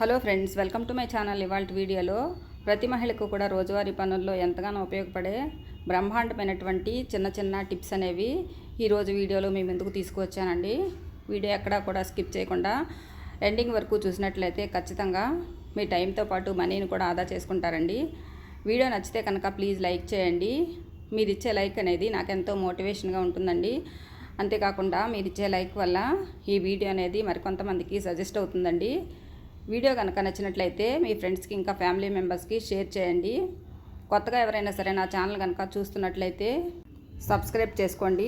Hello friends, welcome to my channel. ఇవాళ వీడియోలో ప్రతి మహిళకు కూడా రోజువారీ పనుల్లో ఎంతగానో ఉపయోగపడే బ్రహ్మాండమైనటువంటి చిన్న చిన్న టిప్స్ అనేవి ఈరోజు వీడియోలో మీ ముందుకు తీసుకువచ్చానండి. వీడియో ఎక్కడా కూడా స్కిప్ చేయకుండా ఎండింగ్ వరకు చూసినట్లయితే ఖచ్చితంగా మీ టైంతో పాటు మనీని కూడా ఆదా చేసుకుంటారండి. వీడియో నచ్చితే కనుక ప్లీజ్ లైక్ చేయండి. మీరు ఇచ్చే లైక్ అనేది నాకు ఎంతో మోటివేషన్గా ఉంటుందండి. అంతేకాకుండా మీరు ఇచ్చే లైక్ వల్ల ఈ వీడియో అనేది మరికొంతమందికి సజెస్ట్ అవుతుందండి. వీడియో కనుక నచ్చినట్లయితే మీ ఫ్రెండ్స్కి ఇంకా ఫ్యామిలీ మెంబర్స్కి షేర్ చేయండి. కొత్తగా ఎవరైనా సరే నా ఛానల్ కనుక చూస్తున్నట్లయితే సబ్స్క్రైబ్ చేసుకోండి.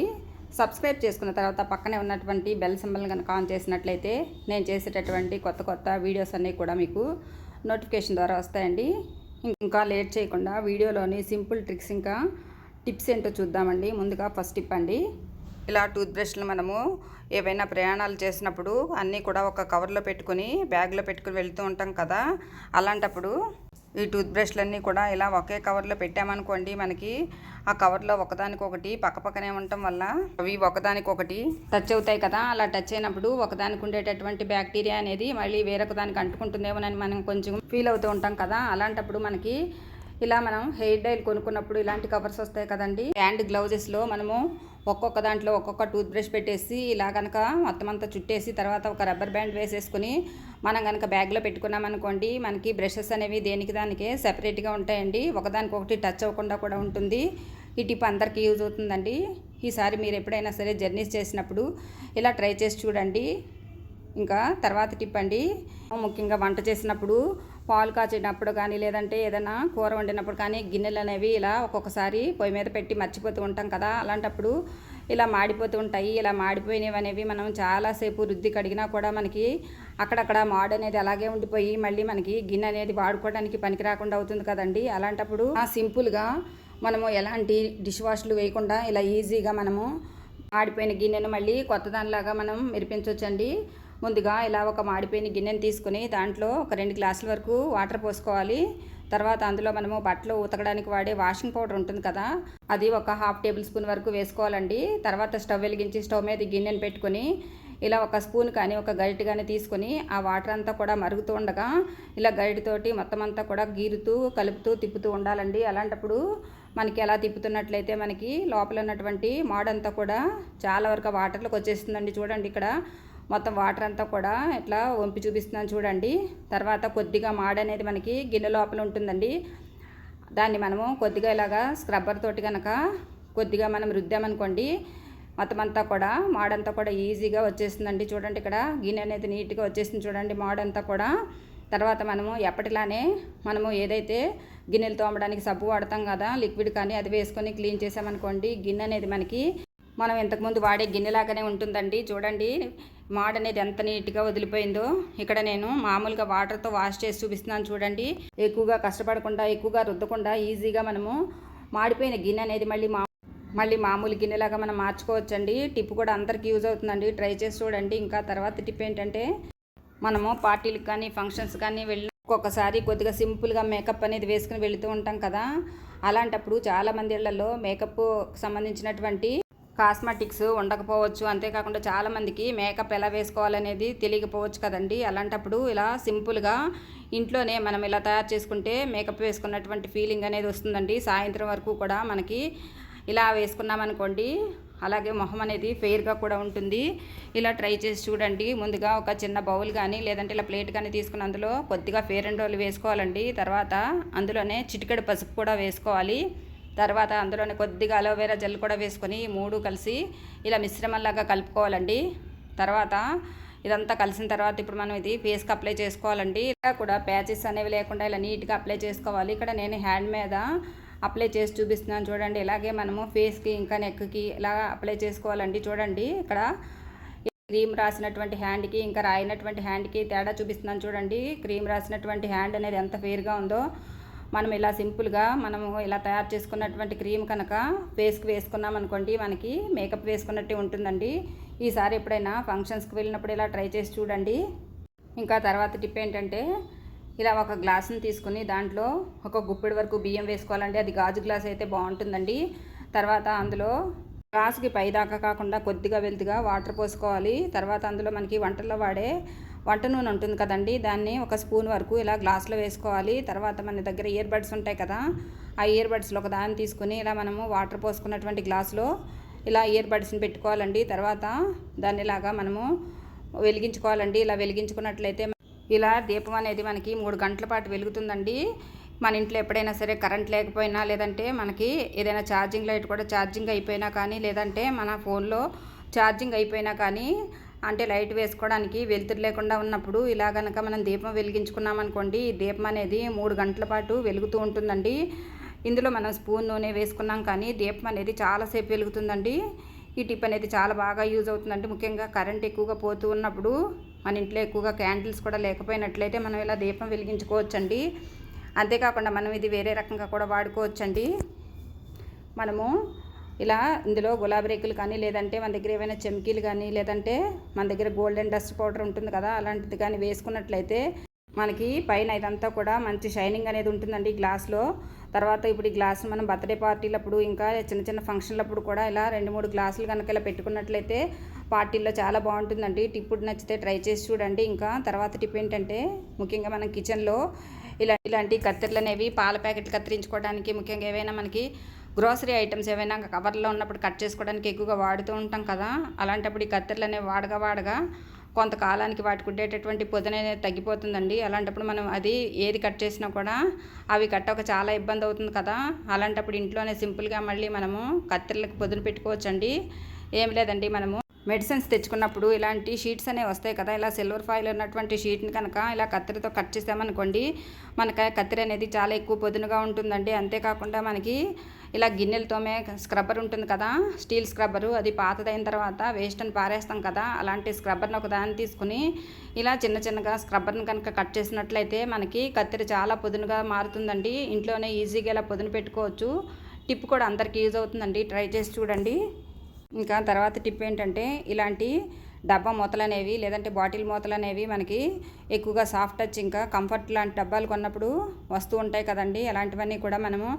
సబ్స్క్రైబ్ చేసుకున్న తర్వాత పక్కనే ఉన్నటువంటి బెల్ సింబల్ కనుక ఆన్ చేసినట్లయితే నేను చేసేటటువంటి కొత్త వీడియోస్ అన్నీ కూడా మీకు నోటిఫికేషన్ ద్వారా వస్తాయండి. ఇంకా లేట్ చేయకుండా వీడియోలోని సింపుల్ ట్రిక్స్ ఇంకా టిప్స్ ఏంటో చూద్దామండి. ముందుగా ఫస్ట్ టిప్ అండి. ఇలా టూత్ బ్రష్లు మనము ఏవైనా ప్రయాణాలు చేసినప్పుడు అన్నీ కూడా ఒక కవర్లో పెట్టుకుని బ్యాగ్లో పెట్టుకుని వెళ్తూ ఉంటాం కదా. అలాంటప్పుడు ఈ టూత్ బ్రష్లన్నీ కూడా ఇలా ఒకే కవర్లో పెట్టామనుకోండి, మనకి ఆ కవర్లో ఒకదానికొకటి పక్కపక్కనే ఉండటం వల్ల అవి ఒకదానికొకటి టచ్ అవుతాయి కదా. అలా టచ్ అయినప్పుడు ఒకదానికి ఉండేటటువంటి బ్యాక్టీరియా అనేది మళ్ళీ వేరొక దానికి అంటుకుంటుందేమోనని మనం కొంచెం ఫీల్ అవుతూ ఉంటాం కదా. అలాంటప్పుడు మనకి ఇలా మనం హెయిర్ డైల్ కొనుక్కున్నప్పుడు ఇలాంటి కవర్స్ వస్తాయి కదండి. హ్యాండ్ గ్లౌజెస్లో మనము ఒక్కొక్క దాంట్లో ఒక్కొక్క టూత్ బ్రష్ పెట్టేసి ఇలా కనుక మొత్తం అంతా చుట్టేసి తర్వాత ఒక రబ్బర్ బ్యాండ్ వేసేసుకుని మనం కనుక బ్యాగ్లో పెట్టుకున్నామనుకోండి, మనకి బ్రషెస్ అనేవి దేనికి దానికే సెపరేట్గా ఉంటాయండి. ఒకదానికొకటి టచ్ అవ్వకుండా కూడా ఉంటుంది. ఈ టిప్ అందరికీ యూజ్ అవుతుందండి. ఈసారి మీరు ఎప్పుడైనా సరే జర్నీస్ చేసినప్పుడు ఇలా ట్రై చేసి చూడండి. ఇంకా తర్వాత టిప్ అండి, ముఖ్యంగా వంట చేసినప్పుడు పాలు కాచేటప్పుడు కానీ లేదంటే ఏదైనా కూర వండినప్పుడు కానీ గిన్నెలు అనేవి ఇలా ఒక్కొక్కసారి పొయ్యి మీద పెట్టి మర్చిపోతూ ఉంటాం కదా. అలాంటప్పుడు ఇలా మాడిపోతూ ఉంటాయి. ఇలా మాడిపోయినవి అనేవి మనం చాలాసేపు రుద్ది కడిగినా కూడా మనకి అక్కడక్కడ మాడు అనేది అలాగే ఉండిపోయి మళ్ళీ మనకి గిన్నె అనేది వాడుకోవడానికి పనికి రాకుండా అవుతుంది కదండి. అలాంటప్పుడు సింపుల్గా మనము ఎలాంటి డిష్ వాష్లు వేయకుండా ఇలా ఈజీగా మనము మాడిపోయిన గిన్నెను మళ్ళీ కొత్త దానిలాగా మనం మెరిపించవచ్చండి. ముందుగా ఇలా ఒక మాడిపోయిన గిన్నెని తీసుకుని దాంట్లో ఒక 2 గ్లాసుల వరకు వాటర్ పోసుకోవాలి. తర్వాత అందులో మనము బట్టలు ఉతకడానికి వాడే వాషింగ్ పౌడర్ ఉంటుంది కదా, అది ఒక 1/2 టేబుల్ స్పూన్ వరకు వేసుకోవాలండి. తర్వాత స్టవ్ వెలిగించి స్టవ్ మీద గిన్నెని పెట్టుకొని ఇలా ఒక స్పూన్ కానీ ఒక గరిటె కానీ తీసుకొని ఆ వాటర్ అంతా కూడా మరుగుతూ ఉండగా ఇలా గరిటెతోటి మొత్తం అంతా కూడా గీరుతూ కలుపుతూ తిప్పుతూ ఉండాలండి. అలాంటప్పుడు మనకి అలా తిప్పుతున్నట్లయితే మనకి లోపల ఉన్నటువంటి మాడంతా కూడా చాలా వరకు వాటర్లోకి వచ్చేస్తుందండి. చూడండి, ఇక్కడ మొత్తం వాటర్ అంతా కూడా ఇట్లా వంపి చూపిస్తున్నాను చూడండి. తర్వాత కొద్దిగా మాడు అనేది మనకి గిన్నె లోపల ఉంటుందండి. దాన్ని మనము కొద్దిగా ఇలాగా స్క్రబ్బర్ తోటి కనుక కొద్దిగా మనం రుద్దామనుకోండి, మొత్తం అంతా కూడా మాడంతా కూడా ఈజీగా వచ్చేస్తుందండి. చూడండి, ఇక్కడ గిన్నె అనేది నీట్గా వచ్చేసింది చూడండి మాడంతా కూడా. తర్వాత మనము ఎప్పటిలానే మనము ఏదైతే గిన్నెలు తోమడానికి సబ్బు వాడతాం కదా, లిక్విడ్ కానీ అది వేసుకొని క్లీన్ చేసామనుకోండి, గిన్నె అనేది మనకి మనం ఇంతకుముందు వాడే గిన్నెలాగానే ఉంటుందండి. చూడండి, మాడ్ అనేది ఎంత నీట్గా వదిలిపోయిందో. ఇక్కడ నేను మామూలుగా వాటర్తో వాష్ చేసి చూపిస్తున్నాను చూడండి. ఎక్కువగా కష్టపడకుండా ఎక్కువగా రుద్దకుండా ఈజీగా మనము మాడిపోయిన గిన్నె అనేది మళ్ళీ మామూలు గిన్నెలాగా మనం మార్చుకోవచ్చండి. టిప్ కూడా అందరికీ యూజ్ అవుతుందండి. ట్రై చేసి చూడండి. ఇంకా తర్వాత టిప్ ఏంటంటే, మనము పార్టీలకు కానీ ఫంక్షన్స్ కానీ వెళ్ళి ఒక్కొక్కసారి కొద్దిగా సింపుల్గా మేకప్ అనేది వేసుకుని వెళుతూ ఉంటాం కదా. అలాంటప్పుడు చాలామంది ఇళ్లలో మేకప్ సంబంధించినటువంటి కాస్మెటిక్స్ ఉండకపోవచ్చు. అంతేకాకుండా చాలామందికి మేకప్ ఎలా వేసుకోవాలనేది తెలియకపోవచ్చు కదండి. అలాంటప్పుడు ఇలా సింపుల్గా ఇంట్లోనే మనం ఇలా తయారు చేసుకుంటే మేకప్ వేసుకున్నటువంటి ఫీలింగ్ అనేది వస్తుందండి. సాయంత్రం వరకు కూడా మనకి ఇలా వేసుకున్నామనుకోండి, అలాగే మొహం అనేది ఫెయిర్గా కూడా ఉంటుంది. ఇలా ట్రై చేసి చూడండి. ముందుగా ఒక చిన్న బౌల్ కానీ లేదంటే ఇలా ప్లేట్ కానీ తీసుకుని అందులో కొద్దిగా ఫెయిర్ అండ్ లవ్లీ వేసుకోవాలండి. తర్వాత అందులోనే చిటికెడు పసుపు కూడా వేసుకోవాలి. తర్వాత అందులోనే కొద్దిగా అలోవెరా జెల్ కూడా వేసుకొని 3 కలిసి ఇలా మిశ్రమంలాగా కలుపుకోవాలండి. తర్వాత ఇదంతా కలిసిన తర్వాత ఇప్పుడు మనం ఇది ఫేస్కి అప్లై చేసుకోవాలండి. ఇలా కూడా ప్యాచెస్ అనేవి లేకుండా ఇలా నీట్గా అప్లై చేసుకోవాలి. ఇక్కడ నేను హ్యాండ్ మీద అప్లై చేసి చూపిస్తున్నాను చూడండి. ఇలాగే మనము ఫేస్కి ఇంకా నెక్కి ఇలా అప్లై చేసుకోవాలండి. చూడండి, ఇక్కడ క్రీమ్ రాసినటువంటి హ్యాండ్కి ఇంకా రాయినటువంటి హ్యాండ్కి తేడా చూపిస్తున్నాను చూడండి. క్రీమ్ రాసినటువంటి హ్యాండ్ అనేది ఎంత ఫెయిర్గా ఉందో, మనం ఇలా సింపుల్గా మనము ఇలా తయారు చేసుకున్నటువంటి క్రీమ్ కనుక ఫేస్కి వేసుకున్నాం అనుకోండి, మనకి మేకప్ వేసుకున్నట్టే ఉంటుందండి. ఈసారి ఎప్పుడైనా ఫంక్షన్స్కి వెళ్ళినప్పుడు ఇలా ట్రై చేసి చూడండి. ఇంకా తర్వాత టిప్ ఏంటంటే, ఇలా ఒక గ్లాసుని తీసుకుని దాంట్లో ఒక గుప్పెడు వరకు బియ్యం వేసుకోవాలండి. అది గాజు గ్లాస్ అయితే బాగుంటుందండి. తర్వాత అందులో గ్లాసుకి పైదాకా కాకుండా కొద్దిగా వెల్తిగా వాటర్ పోసుకోవాలి. తర్వాత అందులో మనకి వంటల్లో వాడే వంట నూనె ఉంటుంది కదండి, దాన్ని ఒక స్పూన్ వరకు ఇలా గ్లాస్లో వేసుకోవాలి. తర్వాత మన దగ్గర ఇయర్ బడ్స్ ఉంటాయి కదా, ఆ ఇయర్ బడ్స్లో ఒక దాన్ని తీసుకుని ఇలా మనము వాటర్ పోసుకున్నటువంటి గ్లాస్లో ఇలా ఇయర్ బడ్స్ని పెట్టుకోవాలండి. తర్వాత దాన్ని ఇలాగా మనము వెలిగించుకోవాలండి. ఇలా వెలిగించుకున్నట్లయితే ఇలా దీపం అనేది మనకి 3 గంటల పాటు వెలుగుతుందండి. మన ఇంట్లో ఎప్పుడైనా సరే కరెంట్ లేకపోయినా, లేదంటే మనకి ఏదైనా ఛార్జింగ్ లైట్ కూడా ఛార్జింగ్ అయిపోయినా కానీ, లేదంటే మన ఫోన్లో ఛార్జింగ్ అయిపోయినా కానీ, అంటే లైట్ వేసుకోవడానికి వెలుతురు లేకుండా ఉన్నప్పుడు ఇలా కనుక మనం దీపం వెలిగించుకున్నామనుకోండి, ఈ దీపం అనేది 3 గంటల పాటు వెలుగుతూ ఉంటుందండి. ఇందులో మనం స్పూన్ నూనె వేసుకున్నాం కానీ దీపం అనేది చాలాసేపు వెలుగుతుందండి. ఈ టిప్ అనేది చాలా బాగా యూజ్ అవుతుందండి. ముఖ్యంగా కరెంట్ ఎక్కువగా పోతూ ఉన్నప్పుడు, మన ఇంట్లో ఎక్కువగా క్యాండిల్స్ కూడా లేకపోయినట్లయితే మనం ఇలా దీపం వెలిగించుకోవచ్చండి. అంతేకాకుండా మనం ఇది వేరే రకంగా కూడా వాడుకోవచ్చండి. మనము ఇలా ఇందులో గులాబీ రేకులు కానీ, లేదంటే మన దగ్గర ఏమైనా చెమ్కీలు కానీ, లేదంటే మన దగ్గర గోల్డెన్ డస్ట్ పౌడర్ ఉంటుంది కదా, అలాంటిది కానీ వేసుకున్నట్లయితే మనకి పైన ఇదంతా కూడా మంచి షైనింగ్ అనేది ఉంటుందండి గ్లాస్లో. తర్వాత ఇప్పుడు ఈ గ్లాస్ మనం బర్త్డే పార్టీలప్పుడు, ఇంకా చిన్న చిన్న ఫంక్షన్లప్పుడు కూడా ఇలా 2-3 గ్లాసులు కనుక ఇలా పెట్టుకున్నట్లయితే పార్టీల్లో చాలా బాగుంటుందండి. టిప్ నచ్చితే ట్రై చేసి చూడండి. ఇంకా తర్వాత టిప్ ఏంటంటే, ముఖ్యంగా మనం కిచెన్లో ఇలాంటి కత్తెరలు అనేవి పాల ప్యాకెట్లు కత్తిరించుకోవడానికి, ముఖ్యంగా ఏవైనా మనకి గ్రోసరీ ఐటమ్స్ ఏవైనా కవర్లో ఉన్నప్పుడు కట్ చేసుకోవడానికి ఎక్కువగా వాడుతూ ఉంటాం కదా, అలాంటప్పుడు ఈ కత్తెరలు అనేవి వాడగా కొంతకాలానికి వాటికి ఉండేటటువంటి పొదును అనేది తగ్గిపోతుందండి. అలాంటప్పుడు మనం అది ఏది కట్ చేసినా కూడా అవి కట్టక చాలా ఇబ్బంది అవుతుంది కదా, అలాంటప్పుడు ఇంట్లోనే సింపుల్గా మళ్ళీ మనము కత్తెరలకు పొదును పెట్టుకోవచ్చండి. ఏం లేదండి, మనము మెడిసిన్స్ తెచ్చుకున్నప్పుడు ఇలాంటి షీట్స్ అనేవి వస్తాయి కదా, ఇలా సిల్వర్ ఫాయిల్ ఉన్నటువంటి షీట్ని కనుక ఇలా కత్తెరతో కట్ చేసామనుకోండి, మనకి కత్తెర అనేది చాలా ఎక్కువ పొదునుగా ఉంటుందండి. అంతేకాకుండా మనకి ఇలా గిన్నెలతోమే స్క్రబ్బర్ ఉంటుంది కదా, స్టీల్ స్క్రబ్బరు, అది పాతదైన తర్వాత వేస్ట్ అని పారేస్తాం కదా, అలాంటి స్క్రబ్బర్ని ఒక దాన్ని తీసుకుని ఇలా చిన్నగా స్క్రబ్బర్ని కనుక కట్ చేసినట్లయితే మనకి కత్తెర చాలా పొదునుగా మారుతుందండి. ఇంట్లోనే ఈజీగా ఇలా పొదును పెట్టుకోవచ్చు. టిప్ కూడా అందరికీ యూజ్ అవుతుందండి, ట్రై చేసి చూడండి. ఇంకా తర్వాత టిప్ ఏంటంటే, ఇలాంటి డబ్బా మూతలు అనేవి, లేదంటే బాటిల్ మూతలు అనేవి మనకి ఎక్కువగా సాఫ్ట్ టచ్, ఇంకా కంఫర్ట్ లాంటి డబ్బాలు కొన్నప్పుడు వస్తూ ఉంటాయి కదండి, అలాంటివన్నీ కూడా మనము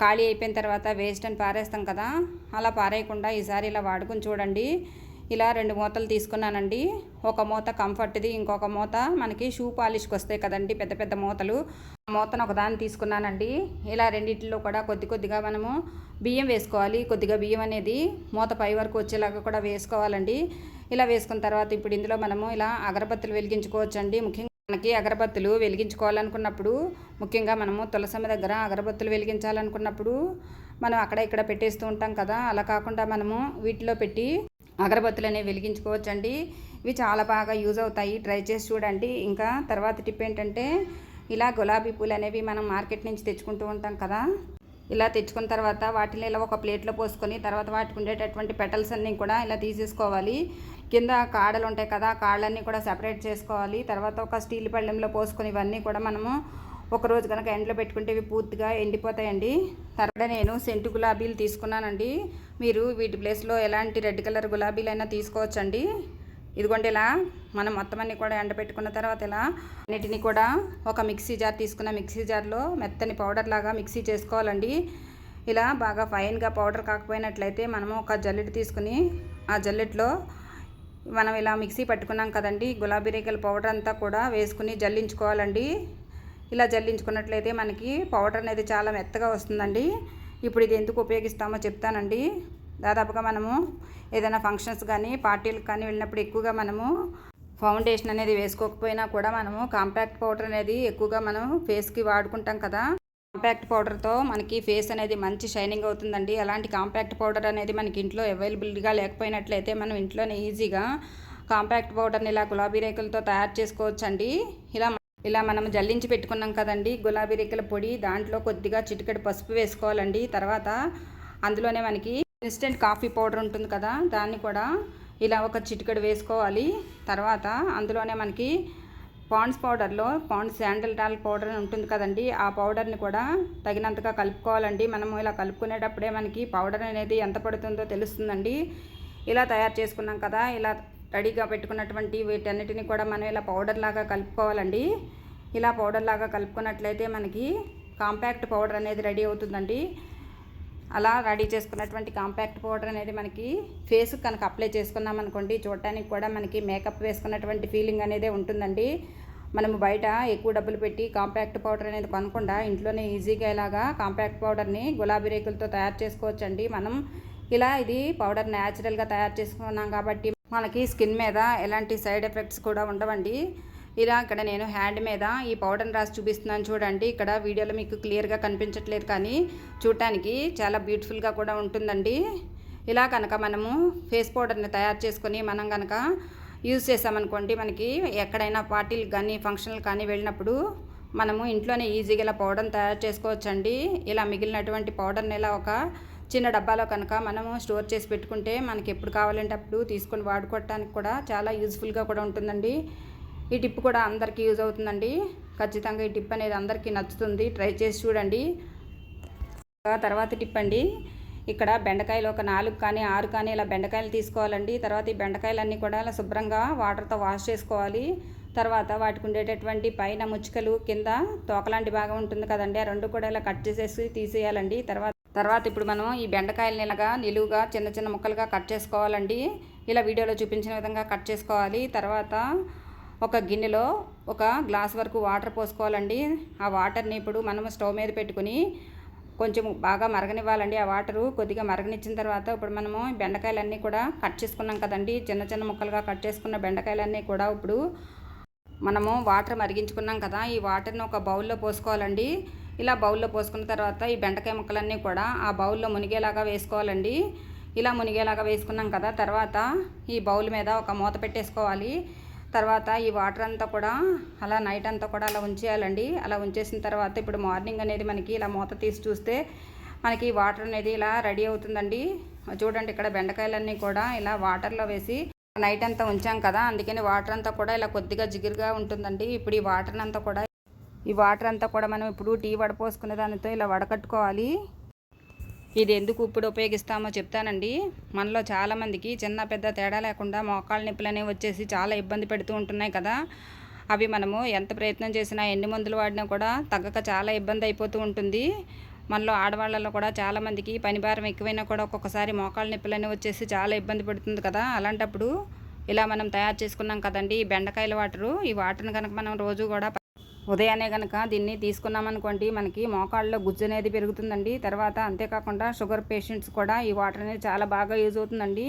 ఖాళీ అయిపోయిన తర్వాత వేస్ట్ అని పారేస్తాం కదా, అలా పారేయకుండా ఈసారి ఇలా వాడుకుని చూడండి. ఇలా 2 మూతలు తీసుకున్నానండి. ఒక మూత కంఫర్ట్ది, ఇంకొక మూత మనకి షూ పాలిష్కి వస్తాయి కదండి పెద్ద పెద్ద మూతలు, ఆ మూతను ఒకదాన్ని తీసుకున్నానండి. ఇలా రెండింటిలో కూడా కొద్దిగా మనము బియ్యం వేసుకోవాలి. కొద్దిగా బియ్యం అనేది మూత పై వరకు వచ్చేలాగా కూడా వేసుకోవాలండి. ఇలా వేసుకున్న తర్వాత ఇప్పుడు ఇందులో మనము ఇలా అగరబత్తులు వెలిగించుకోవచ్చండి. ముఖ్యంగా మనకి అగరబత్తులు వెలిగించుకోవాలనుకున్నప్పుడు, ముఖ్యంగా మనము తులసమ్మ దగ్గర అగరబత్తులు వెలిగించాలనుకున్నప్పుడు మనం అక్కడ ఇక్కడ పెట్టేస్తూ ఉంటాం కదా, అలా కాకుండా మనము వీటిలో పెట్టి అగరబత్తులు అనేవి వెలిగించుకోవచ్చండి. ఇవి చాలా బాగా యూజ్ అవుతాయి, ట్రై చేసి చూడండి. ఇంకా తర్వాత టిప్ ఏంటంటే, ఇలా గులాబీ పూలు అనేవి మనం మార్కెట్ నుంచి తెచ్చుకుంటూ ఉంటాం కదా, ఇలా తెచ్చుకున్న తర్వాత వాటిని ఇలా ఒక ప్లేట్లో పోసుకొని, తర్వాత వాటికి ఉండేటటువంటి పెటల్స్ అన్నీ కూడా ఇలా తీసేసుకోవాలి. కింద కాడలు ఉంటాయి కదా, కాళ్ళన్నీ కూడా సెపరేట్ చేసుకోవాలి. తర్వాత ఒక స్టీల్ పళ్ళెంలో పోసుకొని ఇవన్నీ కూడా మనము ఒకరోజు కనుక ఎండలో పెట్టుకుంటే ఇవి పూర్తిగా ఎండిపోతాయండి. తర్వాత నేను సెంటు గులాబీలు తీసుకున్నానండి. మీరు వీటి ప్లేస్లో ఎలాంటి రెడ్ కలర్ గులాబీలైనా తీసుకోవచ్చండి. ఇదిగోండి, ఇలా మనం మొత్తం అన్ని కూడా ఎండబెట్టుకున్న తర్వాత ఇలా అన్నిటిని కూడా ఒక మిక్సీ జార్ తీసుకున్న మిక్సీ జార్లో మెత్తని పౌడర్ లాగా మిక్సీ చేసుకోవాలండి. ఇలా బాగా ఫైన్గా పౌడర్ కాకపోయినట్లయితే మనము ఒక జల్లెడ తీసుకుని ఆ జల్లెట్లో మనం ఇలా మిక్సీ పట్టుకున్నాం కదండి, గులాబీ రేకుల పౌడర్ అంతా కూడా వేసుకుని జల్లించుకోవాలండి. ఇలా జల్లించుకున్నట్లయితే మనకి పౌడర్ అనేది చాలా మెత్తగా వస్తుందండి. ఇప్పుడు ఇది ఎందుకు ఉపయోగిస్తామో చెప్తానండి. దాదాపుగా మనము ఏదైనా ఫంక్షన్స్ కానీ పార్టీలకు కానీ వెళ్ళినప్పుడు ఎక్కువగా మనము ఫౌండేషన్ అనేది వేసుకోకపోయినా కూడా మనము కాంపాక్ట్ పౌడర్ అనేది ఎక్కువగా మనం ఫేస్కి వాడుకుంటాం కదా, కాంపాక్ట్ పౌడర్తో మనకి ఫేస్ అనేది మంచి షైనింగ్ అవుతుందండి. అలాంటి కాంపాక్ట్ పౌడర్ అనేది మనకి ఇంట్లో అవైలబుల్గా లేకపోయినట్లయితే మనం ఇంట్లోనే ఈజీగా కాంపాక్ట్ పౌడర్ని ఇలా గులాబీ రేకులతో తయారు చేసుకోవచ్చండి. ఇలా మనం జల్లించి పెట్టుకున్నాం కదండి గులాబీ రేకుల పొడి, దాంట్లో కొద్దిగా చిటికెడు పసుపు వేసుకోవాలండి. తర్వాత అందులోనే మనకి ఇన్స్టెంట్ కాఫీ పౌడర్ ఉంటుంది కదా, దాన్ని కూడా ఇలా ఒక చిటికెడు వేసుకోవాలి. తర్వాత అందులోనే మనకి పాండ్స్ పౌడర్లో పాండ్స్ శాండల్ టాల్క్ పౌడర్ ఉంటుంది కదండి, ఆ పౌడర్ని కూడా తగినంతగా కలుపుకోవాలండి. మనము ఇలా కలుపుకునేటప్పుడే మనకి పౌడర్ అనేది ఎంత పడుతుందో తెలుస్తుందండి. ఇలా తయారు చేసుకున్నాం కదా, ఇలా రెడీగా పెట్టుకున్నటువంటి వీటన్నిటిని కూడా మనం ఇలా పౌడర్ లాగా కలుపుకోవాలండి. ఇలా పౌడర్ లాగా కలుపుకున్నట్లయితే మనకి కాంపాక్ట్ పౌడర్ అనేది రెడీ అవుతుందండి. అలా రెడీ చేసుకున్నటువంటి కాంపాక్ట్ పౌడర్ అనేది మనకి ఫేస్ కనుక అప్లై చేసుకున్నాం అనుకోండి, చూడటానికి కూడా మనకి మేకప్ వేసుకున్నటువంటి ఫీలింగ్ అనేది ఉంటుందండి. మనము బయట ఎక్కువ డబ్బులు పెట్టి కాంపాక్ట్ పౌడర్ అనేది కొనకుండా ఇంట్లోనే ఈజీగా ఇలాగా కాంపాక్ట్ పౌడర్ని గులాబీ రేకులతో తయారు చేసుకోవచ్చండి. మనం ఇలా ఇది పౌడర్ న్యాచురల్గా తయారు చేసుకున్నాం కాబట్టి మనకి స్కిన్ మీద ఎలాంటి సైడ్ ఎఫెక్ట్స్ కూడా ఉండవండి. ఇలా ఇక్కడ నేను హ్యాండ్ మీద ఈ పౌడర్ని రాసి చూపిస్తున్నాను చూడండి. ఇక్కడ వీడియోలో మీకు క్లియర్గా కనిపించట్లేదు కానీ చూడటానికి చాలా బ్యూటిఫుల్గా కూడా ఉంటుందండి. ఇలా కనుక మనము ఫేస్ పౌడర్ని తయారు చేసుకొని మనం కనుక యూజ్ చేసామనుకోండి, మనకి ఎక్కడైనా పార్టీలకు కానీ ఫంక్షన్లు కానీ వెళ్ళినప్పుడు మనము ఇంట్లోనే ఈజీగా ఇలా పౌడర్ని తయారు చేసుకోవచ్చండి. ఇలా మిగిలినటువంటి పౌడర్ని ఇలా ఒక చిన్న డబ్బాలో కనుక మనము స్టోర్ చేసి పెట్టుకుంటే మనకి ఎప్పుడు కావాలంటే అప్పుడు తీసుకొని వాడుకోవడానికి కూడా చాలా యూజ్ఫుల్గా కూడా ఉంటుందండి. ఈ టిప్ కూడా అందరికీ యూజ్ అవుతుందండి. ఖచ్చితంగా ఈ టిప్ అనేది అందరికీ నచ్చుతుంది, ట్రై చేసి చూడండి. తర్వాత టిప్ అండి, ఇక్కడ బెండకాయలు ఒక 4 కానీ 6 కానీ ఇలా బెండకాయలు తీసుకోవాలండి. తర్వాత ఈ బెండకాయలన్నీ కూడా ఇలా శుభ్రంగా వాటర్తో వాష్ చేసుకోవాలి. తర్వాత వాటికి ఉండేటటువంటి పైన ముచ్చుకలు, కింద తోకలాంటి భాగం ఉంటుంది కదండి, ఆ రెండు కూడా ఇలా కట్ చేసేసి తీసేయాలండి. తర్వాత ఇప్పుడు మనం ఈ బెండకాయలని ఇలాగా నిలువుగా చిన్న చిన్న ముక్కలుగా కట్ చేసుకోవాలండి. ఇలా వీడియోలో చూపించిన విధంగా కట్ చేసుకోవాలి. తర్వాత ఒక గిన్నెలో ఒక గ్లాస్ వరకు వాటర్ పోసుకోవాలండి. ఆ వాటర్ని ఇప్పుడు మనము స్టవ్ మీద పెట్టుకుని కొంచెం బాగా మరగనివ్వాలండి. ఆ వాటరు కొద్దిగా మరగనిచ్చిన తర్వాత ఇప్పుడు మనము బెండకాయలన్నీ కూడా కట్ చేసుకున్నాం కదండి, చిన్న చిన్న ముక్కలుగా కట్ చేసుకున్న బెండకాయలన్నీ కూడా ఇప్పుడు మనము వాటర్ మరిగించుకున్నాం కదా, ఈ వాటర్ని ఒక బౌల్లో పోసుకోవాలండి. ఇలా బౌల్లో పోసుకున్న తర్వాత ఈ బెండకాయ ముక్కలన్నీ కూడా ఆ బౌల్లో మునిగేలాగా వేసుకోవాలండి. ఇలా మునిగేలాగా వేసుకున్నాం కదా, తర్వాత ఈ బౌల్ మీద ఒక మూత పెట్టేసుకోవాలి. తర్వాత ఈ వాటర్ అంతా కూడా అలా నైట్ అంతా కూడా అలా ఉంచేయాలండి. అలా ఉంచేసిన తర్వాత ఇప్పుడు మార్నింగ్ అనేది మనకి ఇలా మూత తీసి చూస్తే మనకి వాటర్ అనేది ఇలా రెడీ అవుతుందండి. చూడండి, ఇక్కడ బెండకాయలన్నీ కూడా ఇలా వాటర్లో వేసి నైట్ అంతా ఉంచాం కదా, అందుకని వాటర్ అంతా కూడా ఇలా కొద్దిగా జిగురుగా ఉంటుందండి. ఇప్పుడు ఈ వాటర్ అంతా కూడా మనం ఇప్పుడు టీ వడపోసుకునే దానితో ఇలా వడకట్టుకోవాలి. ఇది ఎందుకు ఇప్పుడు ఉపయోగిస్తామో చెప్తానండి. మనలో చాలామందికి చిన్న పెద్ద తేడా లేకుండా మోకాళ్ళ నొప్పులు అనేవి వచ్చేసి చాలా ఇబ్బంది పెడుతూ ఉంటున్నాయి కదా. అవి మనము ఎంత ప్రయత్నం చేసినా ఎన్ని మందులు వాడినా కూడా తగ్గక చాలా ఇబ్బంది అయిపోతూ ఉంటుంది. మనలో ఆడవాళ్ళలో కూడా చాలామందికి పని భారం ఎక్కువైనా కూడా ఒక్కొక్కసారి మోకాళ్ళ నొప్పులు అనేవి వచ్చేసి చాలా ఇబ్బంది పడుతుంది కదా. అలాంటప్పుడు ఇలా మనం తయారు చేసుకున్నాం కదండి ఈ బెండకాయల వాటరు, ఈ వాటర్ని కనుక మనం రోజు కూడా ఉదయాన్నే కనుక దీన్ని తీసుకున్నామనుకోండి, మనకి మోకాళ్ళలో గుజ్జు అనేది పెరుగుతుందండి. తర్వాత అంతేకాకుండా షుగర్ పేషెంట్స్ కూడా ఈ వాటర్ అనేది చాలా బాగా యూజ్ అవుతుందండి.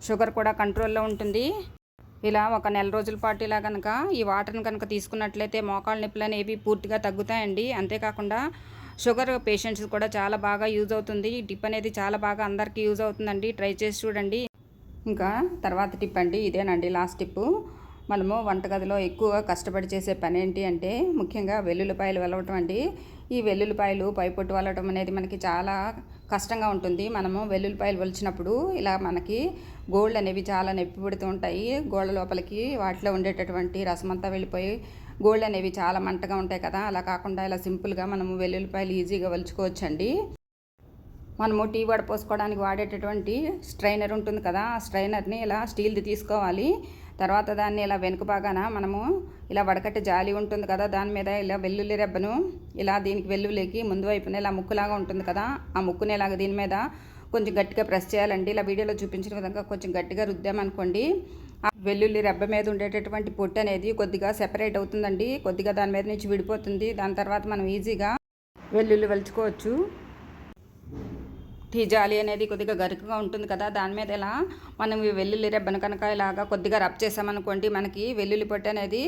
షుగర్ కూడా కంట్రోల్లో ఉంటుంది. ఇలా ఒక నెల రోజుల పాటు ఇలా కనుక ఈ వాటర్ని కనుక తీసుకున్నట్లయితే మోకాళ్ళ నొప్పులు అనేవి పూర్తిగా తగ్గుతాయండి. అంతేకాకుండా షుగర్ పేషెంట్స్ కూడా చాలా బాగా యూజ్ అవుతుంది. ఈ టిప్ అనేది చాలా బాగా అందరికీ యూజ్ అవుతుందండి, ట్రై చేసి చూడండి. ఇంకా తర్వాత టిప్ అండి, ఇదేనండి లాస్ట్ టిప్పు. మనము వంటగదిలో ఎక్కువగా కష్టపడి చేసే పని ఏంటి అంటే ముఖ్యంగా వెల్లుల్లిపాయలు వలవటం అండి. ఈ వెల్లుల్లిపాయలు పైపొట్టు వలవటం అనేది మనకి చాలా కష్టంగా ఉంటుంది. మనము వెల్లుల్లిపాయలు వలిచినప్పుడు ఇలా మనకి గోల్డ్ అనేవి చాలా నొప్పి పెడుతూ ఉంటాయి. గోళ్ళ లోపలికి వాటిలో ఉండేటటువంటి రసం అంతా వెళ్ళిపోయి గోల్డ్ అనేవి చాలా మంటగా ఉంటాయి కదా. అలా కాకుండా ఇలా సింపుల్గా మనము వెల్లుల్లిపాయలు ఈజీగా వలుచుకోవచ్చండి. మనము టీ వడపోసుకోవడానికి వాడేటటువంటి స్ట్రైనర్ ఉంటుంది కదా, ఆ స్ట్రైనర్ని ఇలా స్టీల్ది తీసుకోవాలి. తర్వాత దాన్ని ఇలా వెనుక భాగాన మనము ఇలా వడకట్టే జాలి ఉంటుంది కదా, దాని మీద ఇలా వెల్లుల్లి రెబ్బను ఇలా దీనికి వెల్లుల్లికి ముందు వైపున ఇలా ముక్కులాగా ఉంటుంది కదా, ఆ ముక్కుని ఇలాగ దీని మీద కొంచెం గట్టిగా ప్రెస్ చేయాలండి. ఇలా వీడియోలో చూపించిన విధంగా కొంచెం గట్టిగా రుద్దామనుకోండి, ఆ వెల్లుల్లి రెబ్బ మీద ఉండేటటువంటి పొట్టు అనేది కొద్దిగా సెపరేట్ అవుతుందండి, కొద్దిగా దాని మీద నుంచి విడిపోతుంది. దాని తర్వాత మనం ఈజీగా వెల్లుల్లి వలుచుకోవచ్చు. టీ జాలి అనేది కొద్దిగా గరుకుగా ఉంటుంది కదా, దాని మీద ఇలా మనం ఈ వెల్లుల్లి రెబ్బను కనుక ఇలాగా కొద్దిగా రబ్ చేసామనుకోండి, మనకి వెల్లుల్లి పొట్టు అనేది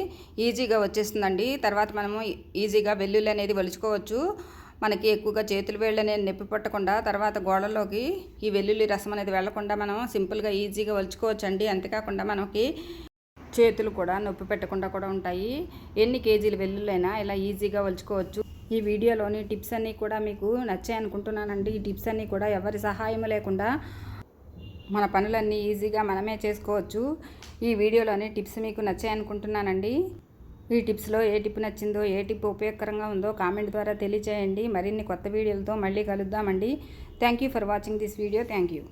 ఈజీగా వచ్చేస్తుందండి. తర్వాత మనము ఈజీగా వెల్లుల్లి అనేది వలుచుకోవచ్చు. మనకి ఎక్కువగా చేతులు వేళ్ళు అనేది నొప్పి పట్టకుండా, తర్వాత గోడల్లోకి ఈ వెల్లుల్లి రసం అనేది వెళ్లకుండా మనం సింపుల్గా ఈజీగా వలుచుకోవచ్చు అండి. అంతేకాకుండా మనకి చేతులు కూడా నొప్పి పెట్టకుండా కూడా ఉంటాయి. ఎన్ని కేజీలు వెల్లుల్లైనా ఇలా ఈజీగా వలుచుకోవచ్చు. ఈ వీడియోలోని టిప్స్ అన్నీ కూడా మీకు నచ్చాయి అనుకుంటున్నానండి. ఈ టిప్స్ అన్నీ కూడా ఎవరి సహాయం లేకుండా మన పనులన్నీ ఈజీగా మనమే చేసుకోవచ్చు. ఈ వీడియోలోని టిప్స్ మీకు నచ్చాయి అనుకుంటున్నానండి. ఈ టిప్స్లో ఏ టిప్ నచ్చిందో, ఏ టిప్ ఉపయోగకరంగా ఉందో కామెంట్ ద్వారా తెలియజేయండి. మరిన్ని కొత్త వీడియోలతో మళ్ళీ కలుద్దామండి. Thank you for watching this video. Thank you.